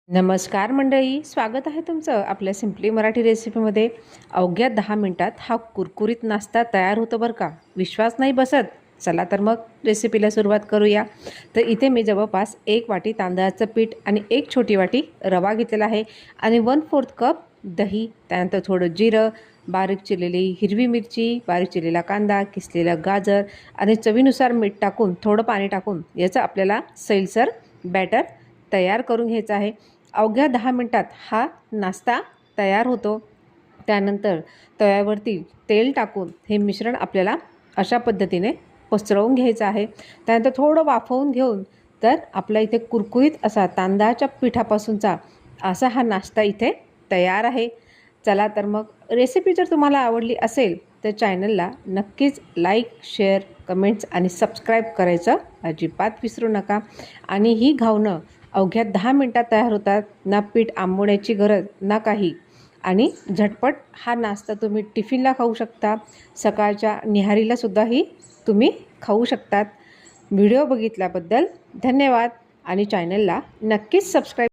नमस्कार मंडळी, स्वागत आहे तुमचं आपल्या सिम्पली मराठी रेसिपीमध्ये। अवघ्या 10 मिनिटात हा कुरकुरीत नाश्ता तयार होतो बरं का। विश्वास नाही बसत? चला तर मग रेसिपीला सुरुवात करूया। तर इथे मी जवळपास 1 वाटी तांदळाचं पीठ आणि 1 छोटी वाटी रवा घेतलेला आहे आणि 1/4 कप दही, त्यानंतर थोडं जिरं, बारीक चिरलेली हिरवी मिरची, बारीक चिरलेला कांदा, किसलेलं गाजर आणि चवीनुसार मीठ टाकून थोडं पाणी टाकून याचं आपल्याला सैलसर बॅटर तयार करून घ्यायचं आहे। अवघ्या 10 मिनिटात हा नाश्ता तयार होतो। त्यानंतर तव्यावरती तेल टाकून हे मिश्रण आपल्याला अशा पद्धतीने पसरवून घ्यायचं आहे। त्यानंतर थोडं वाफवून घेऊन तर आपल्या इथे कुरकुरीत असा तांदळाच्या पिठापासूनचा असा हा नाश्ता इथे तयार आहे। चला तर मग रेसिपी जर तुम्हाला आवडली असेल तर चॅनलला नक्कीच लाईक, शेअर, कमेंट्स आणि सबस्क्राईब करायचं अजिबात विसरू नका। आणि ही घावणं अवघ्या 10 मिनिटात तयार होतात, ना पीठ आंबवण्याची गरज ना काही। आणि झटपट हा नाश्ता तुम्ही टिफिनला खाऊ शकता, सकाळच्या निहारीलासुद्धाही तुम्ही खाऊ शकतात। व्हिडिओ बघितल्याबद्दल धन्यवाद आणि चॅनलला नक्कीच सबस्क्राईब